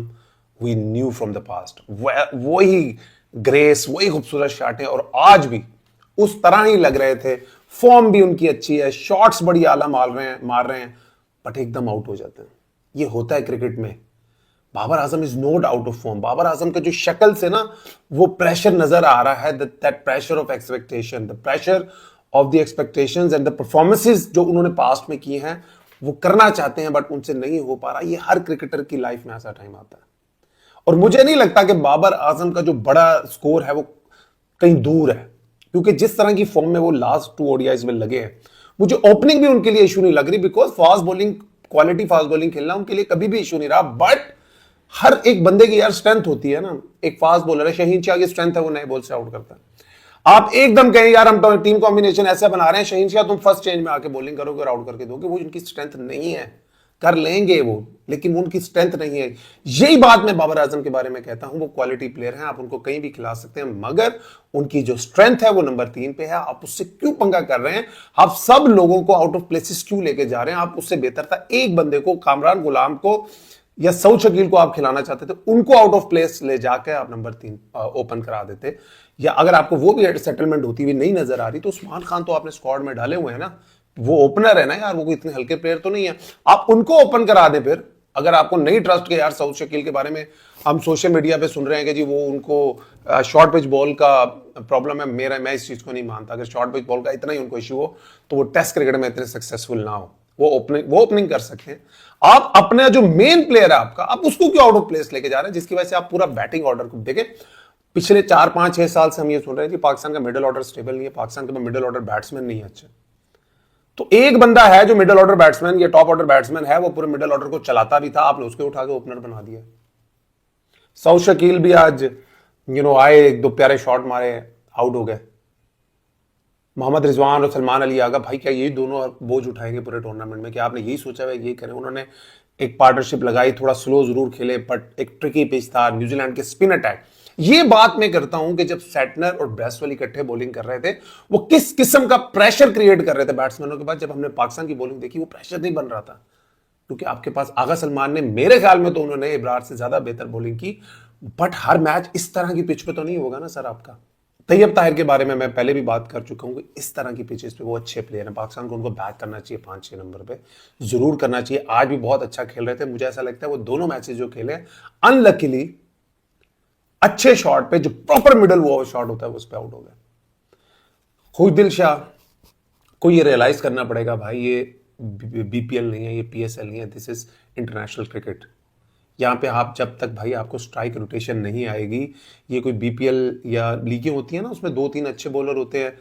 C: we knew from the past. वही ग्रेस, वही खूबसूरत शॉट है और आज भी उस तरह ही लग रहे थे। फॉर्म भी उनकी अच्छी है, शॉट्स बड़ी आला मार रहे हैं, बट एकदम आउट हो जाते हैं। ये होता है क्रिकेट में। Babar Azam is not out of form. Babar Azam का जो शक्ल से ना वो प्रेशर नजर आ रहा है, that pressure of expectation, the pressure of the expectations and the performances जो उन्होंने पास्ट में की हैं, वो करना चाहते हैं बट उनसे नहीं हो पा रहा। ये हर क्रिकेटर की लाइफ में ऐसा टाइम आता है और मुझे नहीं लगता कि बाबर आजम का जो बड़ा स्कोर है वो कहीं दूर है, क्योंकि जिस तरह की फॉर्म में वो लास्ट 2 ODIs में लगे हैं, मुझे ओपनिंग भी उनके लिए इशू नहीं लग रही, because fast bowling, quality fast bowling खेलना उनके लिए कभी भी इशू नहीं रहा। बट हर एक बंदे की यार स्ट्रेंथ होती है ना। एक फास्ट बॉलर है, शहीन शाह की स्ट्रेंथ है वो नए बॉल से आउट करता है। आप एकदम कहें यार हम टीम कॉम्बिनेशन ऐसा बना रहे हैं, शहीन शाह तुम फर्स्ट चेंज में आके बॉलिंग करोगे और आउट करके दोगे, वो उनकी स्ट्रेंथ नहीं है। कर लेंगे वो, लेकिन वो उनकी स्ट्रेंथ नहीं है। यही बात मैं बाबर आजम के बारे में कहता हूं। वो क्वालिटी प्लेयर हैं, आप उनको कहीं भी खिला सकते हैं, मगर उनकी जो स्ट्रेंथ है वो नंबर 3 पे है। आप उससे क्यों पंगा कर रहे हैं? आप सब लोगों को आउट ऑफ प्लेसेस क्यों लेके जा रहे हैं? आप उससे बेहतर था एक बंदे को, कामरान गुलाम को या सऊद शकील को आप खिलाना चाहते थे, उनको आउट ऑफ प्लेस ले जाकर आप नंबर 3 ओपन करा देते। या अगर आपको वो भी सेटलमेंट होती हुई नहीं नजर आ रही तो उस्मान खान तो आपने स्क्वाड में डाले हुए हैं ना, वो ओपनर है ना यार, वो कोई इतने हल्के प्लेयर तो नहीं है, आप उनको ओपन करा दे। फिर अगर आपको नहीं ट्रस्ट के यार सऊद शकील के बारे में हम सोशल मीडिया पे सुन रहे हैं कि जी वो उनको शॉर्ट पिच बॉल का प्रॉब्लम है, मैं इस चीज को नहीं मानता। अगर शॉर्ट पिच बॉल का इतना ही उनको इश्यू हो तो वो टेस्ट क्रिकेट में इतने सक्सेसफुल ना हो, वो ओपनिंग कर सकते हैं। आप अपना जो मेन प्लेयर है आपका, आप उसको क्यों आउट ऑफ प्लेस लेके जा रहे हैं, जिसकी वजह से आप पूरा बैटिंग ऑर्डर को देखें। पिछले 4, 5, 6 साल से हम ये सुन रहे हैं कि पाकिस्तान का मिडिल ऑर्डर स्टेबल नहीं है, पाकिस्तान के मिडिल ऑर्डर बैट्समैन नहीं है अच्छे। तो एक बंदा है जो मिडिल ऑर्डर बैट्समैन या टॉप ऑर्डर बैट्समैन है, वो पूरे मिडिल ऑर्डर को चलाता भी था, आपने उसके उठा के ओपनर बना दिया। सऊद शकील भी आज आए, 1-2 प्यारे शॉट मारे, आउट हो गए। मोहम्मद रिजवान और सलमान अली आगा, भाई क्या यही दोनों बोझ उठाएंगे पूरे टूर्नामेंट में? क्या आपने यही सोचा है यही करें? उन्होंने एक पार्टनरशिप लगाई, थोड़ा स्लो जरूर खेले बट एक ट्रिकी पिच था, न्यूजीलैंड के स्पिन अटैक। ये बात मैं करता हूं कि जब सैटनर और ब्रेसवेल इकट्ठे बॉलिंग कर रहे थे, वो किस किस्म का प्रेशर क्रिएट कर रहे थे बैट्समैनों के पास। जब हमने पाकिस्तान की बॉलिंग देखी, वो प्रेशर नहीं बन रहा था। क्योंकि आपके पास आगा सलमान ने, मेरे ख्याल में तो उन्होंने इब्रार से ज्यादा बेहतर बॉलिंग की, बट हर मैच इस तरह की पिच पे तो नहीं होगा ना सर आपका। तैयब ताहिर के बारे में मैं पहले भी बात कर चुका हूं कि इस तरह की पिचेस पे वो अच्छे प्लेयर हैं, पाकिस्तान को उनको बैट करना चाहिए 5-6 नंबर पे, जरूर करना चाहिए। आज भी बहुत अच्छा खेल रहे थे, मुझे ऐसा लगता है वो दोनों मैचेस जो खेले अनलकीली अच्छे शॉट पे, जो प्रॉपर मिडल वो शॉट होता है उस पे आउट हो गए। खुशदिल शाह को ये रियलाइज करना पड़ेगा भाई, ये बीपीएल नहीं है, ये पीएसएल नहीं है, दिस इज इंटरनेशनल क्रिकेट। यहाँ पे आप जब तक भाई आपको स्ट्राइक रोटेशन नहीं आएगी, ये कोई बीपीएल या लीगें होती है ना, उसमें 2-3 अच्छे बॉलर होते हैं,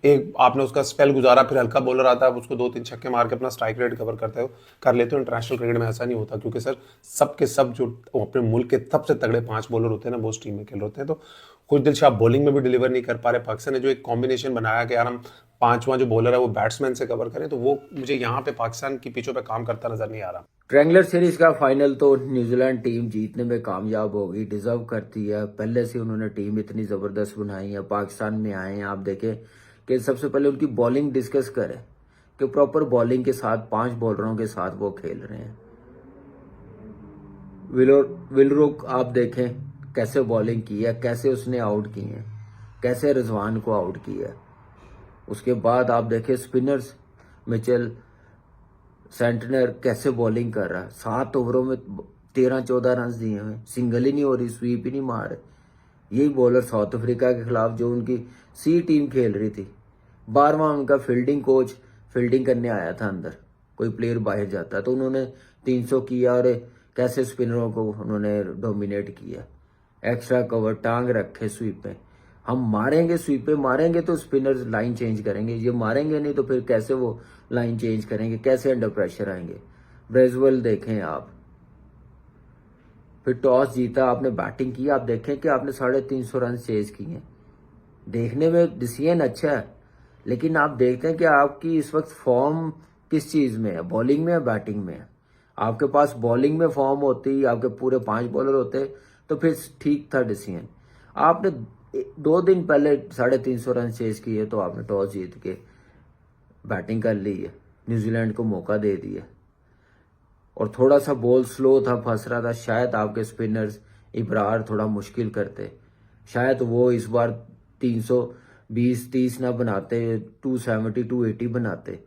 C: एक आपने उसका स्पेल गुजारा, फिर हल्का बॉलर आता है, आप उसको 2-3 छक्के मार के अपना स्ट्राइक रेट कवर कर लेते हो। इंटरनेशनल क्रिकेट में ऐसा नहीं होता, क्योंकि सर सबके सब जो अपने मुल्क के सबसे तगड़े 5 बॉलर होते हैं ना, वो उस टीम में खेल रहे होते हैं। तो खुशदिल शाह बॉलिंग में भी डिलीवर नहीं कर पा रहे। पाकिस्तान ने जो एक कॉम्बिनेशन बनाया कि यार हम 5वां जो बॉलर है वो बैट्समैन से कवर करें, तो वो मुझे यहाँ पे पाकिस्तान की पिचों पे काम करता नजर नहीं आ रहा।
D: ट्रायंगुलर सीरीज का फाइनल तो न्यूजीलैंड टीम जीतने में कामयाब होगी, डिजर्व करती है। पहले से उन्होंने टीम इतनी ज़बरदस्त बनाई है, पाकिस्तान में आए हैं। आप देखें कि सबसे पहले उनकी बॉलिंग डिस्कस करें कि प्रॉपर बॉलिंग के साथ 5 बॉलरों के साथ वो खेल रहे हैं। विलरुक आप देखें कैसे बॉलिंग की है, कैसे उसने आउट की है, कैसे रिजवान को आउट किया। उसके बाद आप देखें स्पिनर्स, मिचेल सेंटनर कैसे बॉलिंग कर रहा है। 7 ओवरों में 13-14 रन दिए हुए, सिंगल ही नहीं हो रही, स्वीप ही नहीं मार रहे। यही बॉलर साउथ अफ्रीका के खिलाफ जो उनकी सी टीम खेल रही थी, 12वां उनका फील्डिंग कोच फील्डिंग करने आया था अंदर, कोई प्लेयर बाहर जाता तो उन्होंने 300 किया और कैसे स्पिनरों को उन्होंने डोमिनेट किया। एक्स्ट्रा कवर टांग रखे स्वीप पे। हम मारेंगे स्वीप पे मारेंगे तो स्पिनर्स लाइन चेंज करेंगे, ये मारेंगे नहीं तो फिर कैसे वो लाइन चेंज करेंगे, कैसे अंडर प्रेशर आएंगे। ब्रेजवेल देखें आप, फिर टॉस जीता, आपने बैटिंग की, आप देखें कि आपने 350 रन चेज किए। देखने में डिसीजन अच्छा है, लेकिन आप देखते हैं कि आपकी इस वक्त फॉर्म किस चीज़ में है, बॉलिंग में या बैटिंग में है। आपके पास बॉलिंग में फॉर्म होती, आपके पूरे 5 बॉलर होते तो फिर ठीक था डिसीजन। आपने 2 दिन पहले 350 रन चेज किए तो आपने टॉस जीत के बैटिंग कर ली है, न्यूजीलैंड को मौका दे दिया। और थोड़ा सा बॉल स्लो था, फंस रहा था, शायद आपके स्पिनर्स इब्रार थोड़ा मुश्किल करते, शायद वो इस बार 320-30 ना बनाते, 270-280 बनाते।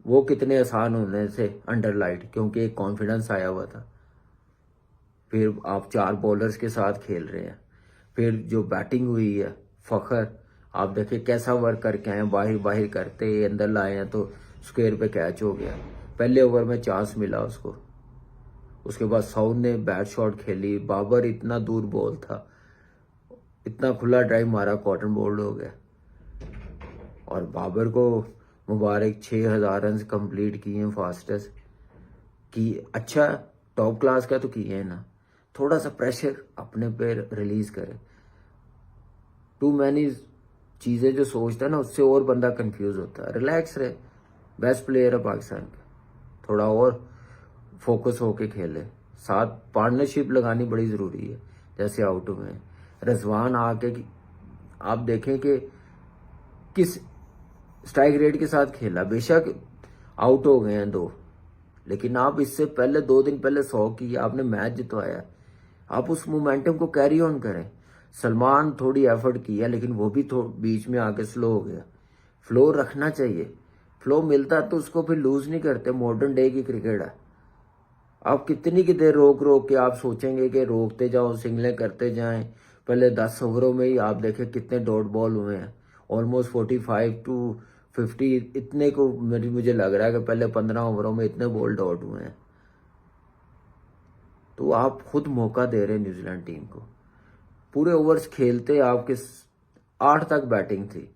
D: वो कितने आसान होने से अंडर लाइट, क्योंकि एक कॉन्फिडेंस आया हुआ था। फिर आप 4 बॉलर्स के साथ खेल रहे हैं। फिर जो बैटिंग हुई है, फखर आप देखिए कैसा वर्क करके आए, बाहर करते अंदर लाए हैं तो स्क्वायर पे कैच हो गया। पहले ओवर में चांस मिला उसको, उसके बाद साउथ ने बैट शॉट खेली, बाबर इतना दूर बॉल था, इतना खुला ड्राइव मारा, कॉटन बोल्ड हो गया। और बाबर को मुबारक, 6000 रन कंप्लीट किए हैं फास्टेस्ट की। अच्छा टॉप क्लास का तो किए है ना, थोड़ा सा प्रेशर अपने पे रिलीज करे। टू मैनी चीज़ें जो सोचता है ना, उससे और बंदा कंफ्यूज होता है। रिलैक्स रहे, बेस्ट प्लेयर है पाकिस्तान का, थोड़ा और फोकस होके खेले। साथ पार्टनरशिप लगानी बड़ी ज़रूरी है। जैसे आउट हुए रिजवान आके, आप देखें कि किस स्ट्राइक रेट के साथ खेला। बेशक आउट हो गए हैं 2, लेकिन आप इससे पहले 2 दिन पहले 100 की आपने मैच जितवाया। आप उस मोमेंटम को कैरी ऑन करें। सलमान थोड़ी एफर्ट किया, लेकिन वो भी बीच में आके स्लो हो गया। फ्लो रखना चाहिए, फ्लो मिलता तो उसको फिर लूज नहीं करते। मॉडर्न डे की क्रिकेट है, आप कितनी की देर रोक के आप सोचेंगे कि रोकते जाओ, सिंगलें करते जाएं। पहले 10 ओवरों में ही आप देखें कितने डॉट बॉल हुए हैं, ऑलमोस्ट 45-50 इतने को मुझे लग रहा है कि पहले 15 ओवरों में इतने बॉल डॉट हुए हैं। तो आप खुद मौका दे रहे हैं न्यूजीलैंड टीम को। पूरे ओवर्स खेलते आपके 8 तक बैटिंग थी,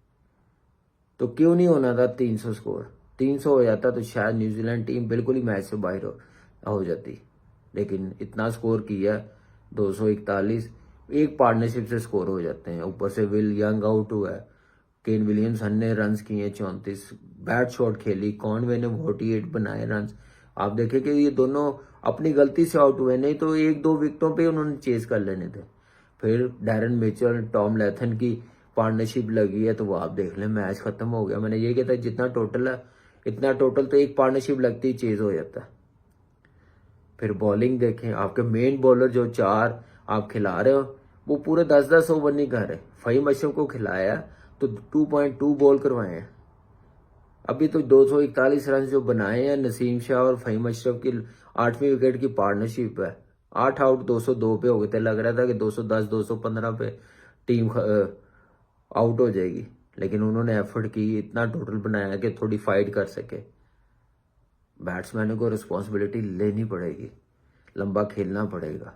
D: तो क्यों नहीं होना था 300 स्कोर। 300 हो जाता तो शायद न्यूजीलैंड टीम बिल्कुल ही मैच से बाहर हो जाती, लेकिन इतना स्कोर किया 241। एक पार्टनरशिप से स्कोर हो जाते हैं। ऊपर से विल यंग आउट हुआ है, केन विलियमसन ने रन्स किए 34, बैट शॉट खेली, कॉनवे ने 48 बनाए रन्स। आप देखें कि ये दोनों अपनी गलती से आउट हुए, नहीं तो 1-2 विकेटों पे उन्होंने चेस कर लेने थे। फिर डैरन मिचेल, टॉम लैथन की पार्टनरशिप लगी है, तो वो आप देख लें मैच खत्म हो गया। मैंने ये कहता जितना टोटल है, इतना टोटल तो एक पार्टनरशिप लगती ही चेज हो जाता है। फिर बॉलिंग देखें, आपके मेन बॉलर जो 4 आप खिला रहे हो वो पूरे 10-10 ओवर नहीं कर रहे। फ़हीम अशरफ को खिलाया तो 2.2 बॉल करवाए हैं। अभी तो 241 रन जो बनाए हैं नसीम शाह और फ़हीम अशरफ की 8वीं विकेट की पार्टनरशिप है। 8 आउट 202 पे हो गए थे, लग रहा था कि 210-215 पे टीम आउट हो जाएगी, लेकिन उन्होंने एफर्ट की, इतना टोटल बनाया कि थोड़ी फाइट कर सके। बैट्समैनों को रिस्पॉन्सिबिलिटी लेनी पड़ेगी, लंबा खेलना पड़ेगा।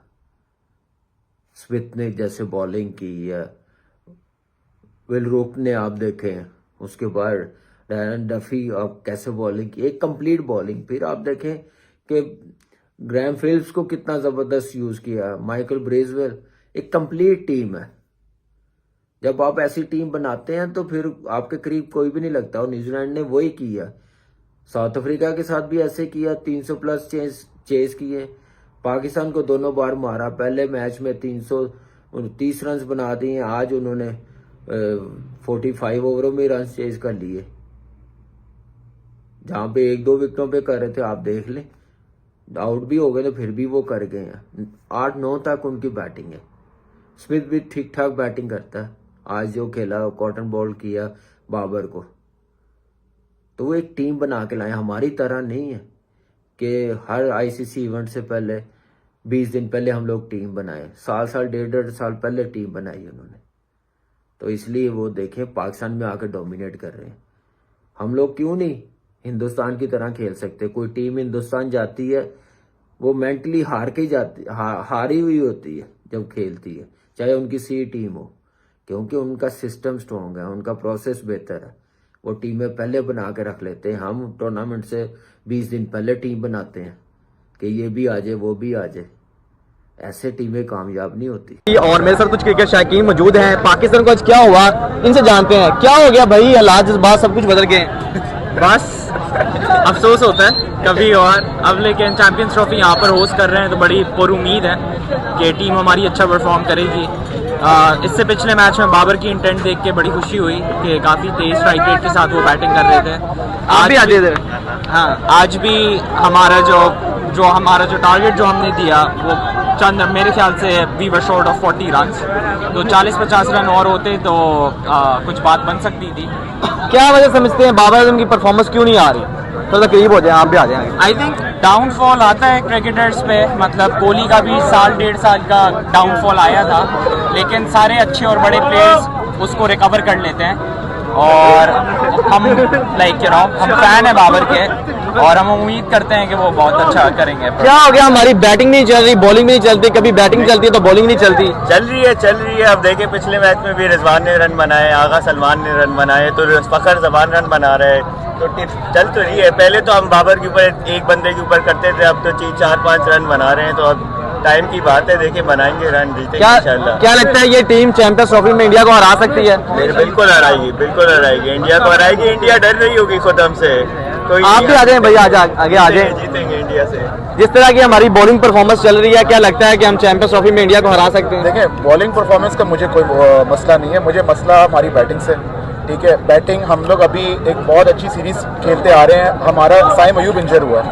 D: स्मिथ ने जैसे बॉलिंग की है, विल रूक ने आप देखें, उसके बाद डैरन डफी आप कैसे बॉलिंग की, एक कंप्लीट बॉलिंग। फिर आप देखें कि ग्रैम फिल्प्स को कितना ज़बरदस्त यूज़ किया, माइकल ब्रेजवेल, एक कंप्लीट टीम है। जब आप ऐसी टीम बनाते हैं तो फिर आपके करीब कोई भी नहीं लगता, और न्यूजीलैंड ने वही किया। साउथ अफ्रीका के साथ भी ऐसे किया, 300 प्लस चेस किए। पाकिस्तान को दोनों बार मारा, पहले मैच में 330 रन बना दिए, आज उन्होंने 45 ओवरों में रन चेज कर लिए। जहाँ पे 1-2 विकेटों पे कर रहे थे आप देख लें, आउट भी हो गए तो फिर भी वो कर गए हैं। 8-9 तक उनकी बैटिंग है। स्मिथ भी ठीक ठाक बैटिंग करता है, आज जो खेला कॉटन बॉल किया बाबर को, तो वो एक टीम बना के लाए। हमारी तरह नहीं है कि हर आईसीसी इवेंट से पहले 20 दिन पहले हम लोग टीम बनाए, साल 1.5 साल पहले टीम बनाई उन्होंने। तो इसलिए वो देखें पाकिस्तान में आकर डोमिनेट कर रहे हैं। हम लोग क्यों नहीं हिंदुस्तान की तरह खेल सकते? कोई टीम हिंदुस्तान जाती है वो मेंटली हार के जाती, हारी हुई होती है जब खेलती है, चाहे उनकी सी टीम हो, क्योंकि उनका सिस्टम स्ट्रॉन्ग है, उनका प्रोसेस बेहतर है। वो टीमें पहले बना के रख लेते हैं। हम टूर्नामेंट से 20 दिन पहले टीम बनाते हैं कि ये भी आ जाए वो भी आ जाए, ऐसे टीमें कामयाब नहीं होती।
E: और मेरे साथ कुछ क्रिकेट शायकीन मौजूद हैं। पाकिस्तान को आज क्या हुआ, इनसे जानते हैं क्या हो गया भाई, हालात जज्बात सब कुछ बदल गए।
F: बस अफसोस होता है कभी, और अब लेकिन चैंपियंस ट्रॉफी यहाँ पर होस्ट कर रहे हैं तो बड़ी पुरुम्मीद है कि टीम हमारी अच्छा परफॉर्म करेगी। इससे पिछले मैच में बाबर की इंटेंट देख के बड़ी खुशी हुई कि काफ़ी तेज स्ट्राइक रेट के साथ वो बैटिंग कर रहे थे।
E: आप भी आते थे?
F: हाँ, आज भी हमारा जो टारगेट जो हमने दिया वो चंद, मेरे ख्याल से we were short of 40 run, तो 40-50 रन और होते तो कुछ बात बन सकती थी।
E: क्या वजह समझते हैं बाबर आजम की परफॉर्मेंस क्यों नहीं आ रही? थोड़ा करीब हो जाए, आप भी आ जाएंगे।
F: आई थिंक डाउनफॉल आता है क्रिकेटर्स पे, मतलब कोहली का भी 1.5 साल का डाउनफॉल आया था, लेकिन सारे अच्छे और बड़े प्लेयर्स उसको रिकवर कर लेते हैं। और हम हम फैन हैं बाबर के, और हम उम्मीद करते हैं कि वो बहुत अच्छा करेंगे।
E: क्या हो गया, हमारी बैटिंग नहीं चल रही, बॉलिंग भी नहीं चलती, कभी बैटिंग चलती है तो बॉलिंग नहीं चलती।
G: चल रही है। अब देखें पिछले मैच में भी रिजवान ने रन बनाए, आगा सलमान ने रन बनाए, तो फखर जबान रन बना रहे, तो चल तो रही है। पहले तो हम बाबर के ऊपर एक बंदे के ऊपर करते थे, अब तो 4-5 रन बना रहे हैं, तो अब टाइम की बात है, देखे बनाएंगे, रन जीतेंगे इंशाल्लाह।
E: क्या लगता है ये टीम चैंपियंस ट्रॉफी में इंडिया को हरा सकती है?
G: बिल्कुल हराएगी, इंडिया को हराएगी। इंडिया डर रही होगी खुद हमसे। तो
E: आप भी आ जाए भैया, आगे आ जाए।
G: जीतेंगे इंडिया से।
E: जिस तरह की हमारी बॉलिंग परफॉर्मेंस चल रही है, क्या लगता है कि हम चैंपियंस ट्रॉफी में इंडिया को हरा सकते हैं?
H: देखिए, बॉलिंग परफॉर्मेंस का मुझे कोई मसला नहीं है, मुझे मसला हमारी बैटिंग से। ठीक है, बैटिंग हम लोग अभी एक बहुत अच्छी सीरीज खेलते आ रहे हैं। हमारा साइम अयूब इंजर हुआ,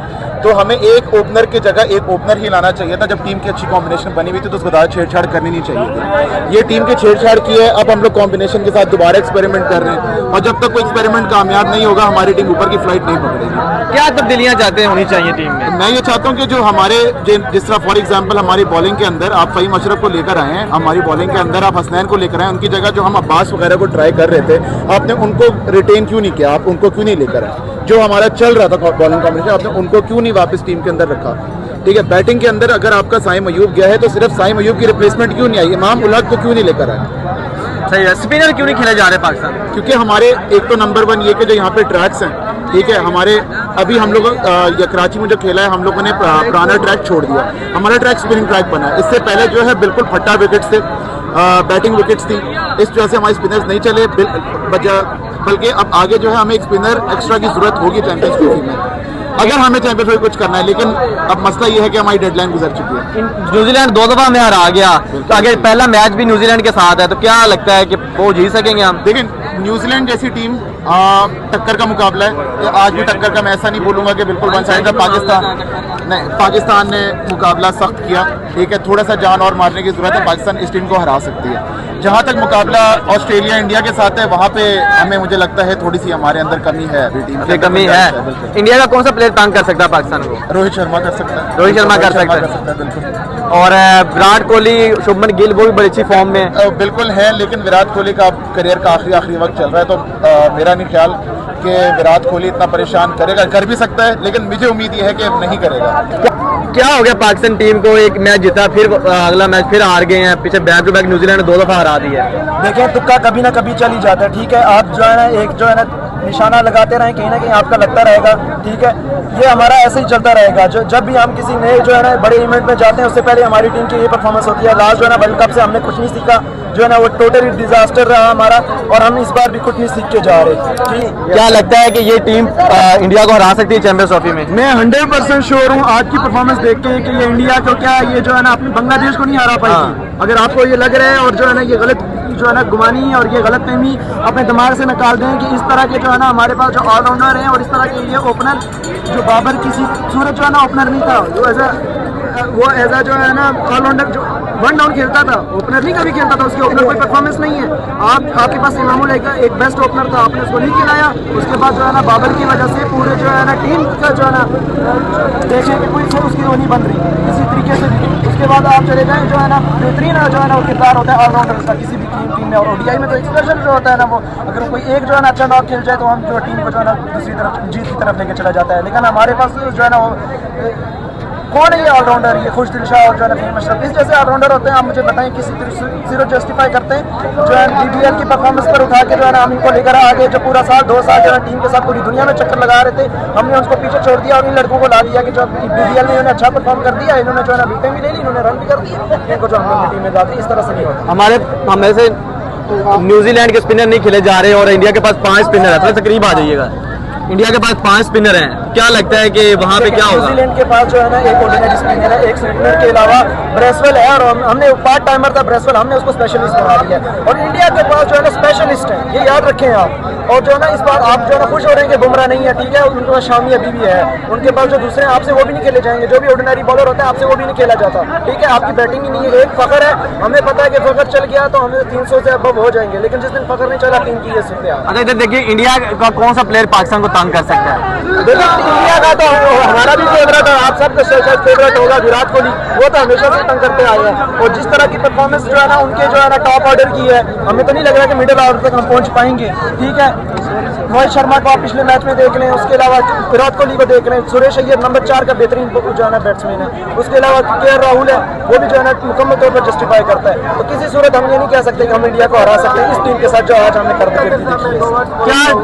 H: तो हमें एक ओपनर की जगह एक ओपनर ही लाना चाहिए था। जब टीम की अच्छी कॉम्बिनेशन बनी हुई थी तो उसको ज़्यादा छेड़छाड़ करनी नहीं चाहिए थी। ये टीम की छेड़छाड़ की है, अब हम लोग कॉम्बिनेशन के साथ दोबारा एक्सपेरिमेंट कर रहे हैं, और जब तक कोई एक्सपेरिमेंट कामयाब नहीं होगा हमारी टीम ऊपर की फ्लाइट नहीं पकड़ेगी।
E: क्या तब्दीलियां चाहते हैं होनी चाहिए टीम में?
H: मैं ये चाहता हूँ कि जो हमारे जिस तरह फॉर एग्जांपल हमारी बॉलिंग के अंदर आप फ़हीम अशरफ को लेकर आए हैं, हमारी बॉलिंग के अंदर आप हसनैन को लेकर आए, उनकी जगह जो हम अब्बास वगैरह को ट्राई कर रहे थे, आपने उनको रिटेन क्यों नहीं किया? आप उनको क्यों नहीं लेकर आए? जो हमारा चल रहा था बॉलिंग कॉम्बिनेशन, आपने उनको क्यों नहीं वापस टीम के अंदर रखा? ठीक है, बैटिंग के अंदर अगर आपका साइम अयूब गया है तो सिर्फ साइम अयूब की रिप्लेसमेंट क्यों नहीं आई? इमाम उल हक को क्यों नहीं लेकर आए?
E: सही है, स्पिनर क्यों नहीं खेले जा रहे पाकिस्तान?
H: क्योंकि हमारे एक तो नंबर 1 ये कि जो यहाँ पे ट्रैक्स हैं, ठीक है, हमारे अभी हम लोग कराची में जो खेला है हम लोगों ने पुराना ट्रैक छोड़ दिया, हमारा ट्रैक स्पिनिंग ट्रैक बना है। इससे पहले जो है बिल्कुल फट्टा विकेट्स थे, बैटिंग विकेट्स थी, इस वजह से हमारे स्पिनर्स नहीं चले, बल्कि अब आगे जो है हमें एक स्पिनर एक्स्ट्रा की जरूरत होगी चैंपियंस ट्रॉफी में, अगर हमें चैंपियंस ट्रॉफी कुछ करना है। लेकिन अब मसला ये है कि हमारी डेडलाइन गुजर चुकी है।
E: न्यूजीलैंड 2 दफा में हरा गया, तो अगर पहला मैच भी न्यूजीलैंड के साथ है तो क्या लगता है कि वो जीत सकेंगे हम?
H: लेकिन न्यूजीलैंड जैसी टीम टक्कर का मुकाबला है। आज भी टक्कर का मैं ऐसा नहीं बोलूंगा कि बिल्कुल वन साइड था। पाकिस्तान ने मुकाबला सख्त किया, ठीक है, थोड़ा सा जान और मारने की जरूरत है, पाकिस्तान इस टीम को हरा सकती है। जहां तक मुकाबला ऑस्ट्रेलिया इंडिया के साथ है, वहां पे हमें मुझे लगता है थोड़ी सी हमारे अंदर कमी है, अभी टीम की
E: कमी है। इंडिया का कौन सा प्लेयर तंग कर सकता है पाकिस्तान को?
H: रोहित शर्मा कर सकता है।
E: रोहित शर्मा कर सकता
H: है बिल्कुल।
E: और विराट कोहली, शुभमन गिल वो भी बड़ी अच्छी फॉर्म में
H: बिल्कुल है, लेकिन विराट कोहली का करियर का आखिरी वक्त चल रहा है, तो मेरा नहीं ख्याल कि विराट कोहली इतना परेशान करेगा। कर भी सकता है, लेकिन मुझे उम्मीद ये है कि नहीं करेगा।
E: क्या हो गया पाकिस्तान टीम को? एक मैच जीता, फिर अगला मैच फिर हार गए हैं, पीछे बैक टू बैक न्यूजीलैंड ने 2 दफा हरा दिया है।
I: देखिए, तुक्का कभी ना कभी चल ही जाता है, ठीक है। आप जो है ना एक जो है ना निशाना लगाते रहें, कहीं ना कहीं आपका लगता रहेगा, ठीक है। ये हमारा ऐसे ही चलता रहेगा। जब भी हम किसी नए जो है ना बड़े इवेंट में जाते हैं, उससे पहले हमारी टीम की ये परफॉर्मेंस होती है। लास्ट जो है ना वर्ल्ड कप से हमने कुछ नहीं सीखा, जो है ना वो टोटली डिजास्टर रहा हमारा, और हम इस बार भी कुछ नहीं सीख के जा रहे।
E: क्या लगता है कि ये टीम इंडिया को हरा सकती है चैंपियंस ट्रॉफी में?
I: मैं 100% श्योर हूँ आज की परफॉर्मेंस देख के कि ये इंडिया को क्या ये जो है ना अपने बांग्लादेश को नहीं हरा पाएगी। अगर आपको ये लग रहा है और जो है ना ये गलत जो है ना गुमानी और ये गलत फहमी अपने दिमाग से निकाल दें कि इस तरह के जो है ना हमारे पास जो ऑलराउंडर हैं और इस तरह के ये ओपनर, जो बाबर किसी सूरज जो है ना ओपनर नहीं था, वो एज जो है ना ऑलराउंडर जो 1 डाउन खेलता था, ओपनर नहीं कभी खेलता था, उसके ओपनर कोई परफॉर्मेंस नहीं है। आपके पास इमामुल एक बेस्ट ओपनर था, आपने उसको नहीं खिलाया। उसके बाद जो है ना बाबर की वजह से पूरे जो है ना टीम का जो है ना देखें कि कोई उसकी वो नहीं बन रही किसी तरीके से भी। उसके बाद आप चले जाएँ जो है ना बेहतरीन जो है ना वो किरदार होता है ऑलराउंडर का किसी भी टीम में, और ओडीआई में तो स्पेशल जो होता है ना वो, अगर कोई एक जो है ना अच्छा नॉक खेल जाए तो हम जो टीम को जो है ना दूसरी तरफ जीत की तरफ लेके चला जाता है। लेकिन हमारे पास जो है ना वो कौन है ये ऑलराउंडर? ये खुश दिल शाह और जो है ना फहीम अशरफ, इस जैसे ऑलराउंडर होते हैं। आप मुझे बताएं किसी जीरो जस्टिफाई करते हैं जो है बीबीएल की परफॉर्मेंस पर उठा के जो है ना हम इनको लेकर आगे, जो पूरा साल 2 साल जो है टीम के साथ पूरी दुनिया में चक्कर लगा रहे थे, हमने उसको पीछे छोड़ दिया और इन लड़कों को ला दिया कि जो बीबीएल में इन्होंने अच्छा परफॉर्म कर दिया, इन्होंने जो है ना विकेट भी ले ली, इन्होंने रन भी कर दिया, इनको जो हम लोग टीम में डालते इस तरह से नहीं होता।
E: हमारे से न्यूजीलैंड के स्पिनर नहीं खेले जा रहे और इंडिया के पास 5 स्पिनर है। थोड़ा सा करीब आ जाइएगा। इंडिया के पास 5 स्पिनर हैं, क्या लगता है कि वहाँ पे क्या होगा?
I: न्यूजीलैंड के पास जो है ना एक ऑर्डिनरी स्पिनर है, एक स्पिनर के अलावा ब्रेसवेल है, और हमने पार्ट टाइमर था ब्रेसवेल, हमने उसको स्पेशलिस्ट बना दिया। और इंडिया के पास जो है ना स्पेशलिस्ट है, ये याद रखें आप। और जो है ना इस बार आप जो है ना खुश हो रहे हैं कि बुमराह नहीं है, ठीक है, उनके पास शामी अभी भी है, उनके पास जो दूसरे आपसे वो भी नहीं खेले जाएंगे, जो भी ऑर्डिनरी बॉलर होता है आपसे वो भी नहीं खेला जाता, ठीक है। आपकी बैटिंग ही नहीं है। एक फखर है, हमें पता है कि फखर चल गया तो हमें 300 से अब हो जाएंगे, लेकिन जिस दिन फखर नहीं चला टीम की ये स्थिति है।
E: अच्छा, इधर देखिए, इंडिया का कौन सा प्लेयर पाकिस्तान को तंग कर सकता है?
I: देखिए, इंडिया का तो हमारा भी फेवरेट है, आप सबका शायद फेवरेट होगा विराट कोहली, वो तो हमेशा से तंग करते आए हैं। और जिस तरह की परफॉर्मेंस जो है ना उनके जो है ना टॉप ऑर्डर की है, हमें तो नहीं लग रहा कि मिडिल ऑर्डर तक हम पहुंच पाएंगे, ठीक है। रोहित शर्मा को आप पिछले मैच में देख लें, उसके अलावा विराट कोहली को देख लें, सुरेश अय्यर नंबर 4 का बेहतरीन जो है ना बैट्समैन है, उसके अलावा के राहुल है, वो भी जो है ना मुकम्मल तौर पर जस्टिफाई करता है। तो किसी सूरत हम ये नहीं कह सकते कि हम इंडिया को हरा सकते हैं इस टीम के साथ जो आज हमने कर दी।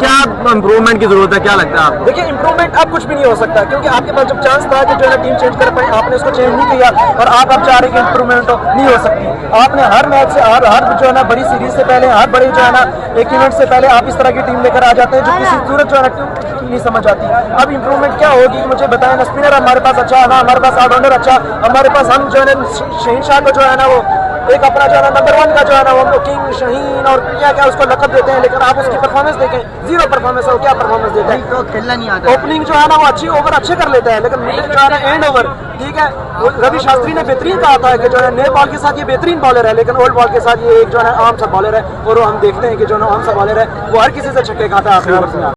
E: क्या इंप्रूवमेंट की जरूरत है, क्या लगता है आपको?
I: देखिए, इंप्रूवमेंट अब कुछ भी नहीं हो सकता, क्योंकि आपके पास जब चांस था कि जो है ना टीम चेंज कर पाए, आपने उसको चेंज नहीं किया, और आप अब चाह रहे हैं कि इंप्रूवमेंट हो, नहीं हो सकती। आपने हर मैच से हर जो है ना बड़ी सीरीज से पहले, हर बड़े जो है ना एक इवेंट से पहले आप इस तरह की टीम लेकर आ जाते हैं जो किसी सूरत जो है ना नहीं समझ आती। अब इंप्रूवमेंट क्या होगी मुझे बताएं ना। स्पिनर हमारे पास अच्छा है ना, हमारे पास ऑलराउंडर अच्छा, हमारे पास हम जो है ना शहनशाह को जो है ना वो एक अपना जो है ना नंबर 1 का जो है ना वो किंग शाहीन और क्या उसको लकब देते हैं, लेकिन आप उसकी परफॉर्मेंस देखें, 0 परफॉर्मेंस है। क्या परफॉर्मेंस देता है? तो खेलना नहीं आता। ओपनिंग जो है ना वो अच्छी ओवर अच्छे कर लेता है, लेकिन मिडिल जो है ना एंड ओवर, ठीक है। रवि शास्त्री ने बेहतरीन कहा था कि जो है नए बॉल के साथ ये बेहतरीन बॉलर है, लेकिन ओल्ड बॉल के साथ ये एक जो है ना आम सा बॉलर है, और हम देखते हैं कि जो है ना आम सा बॉलर है वो हर किसी से छक्के खाता है।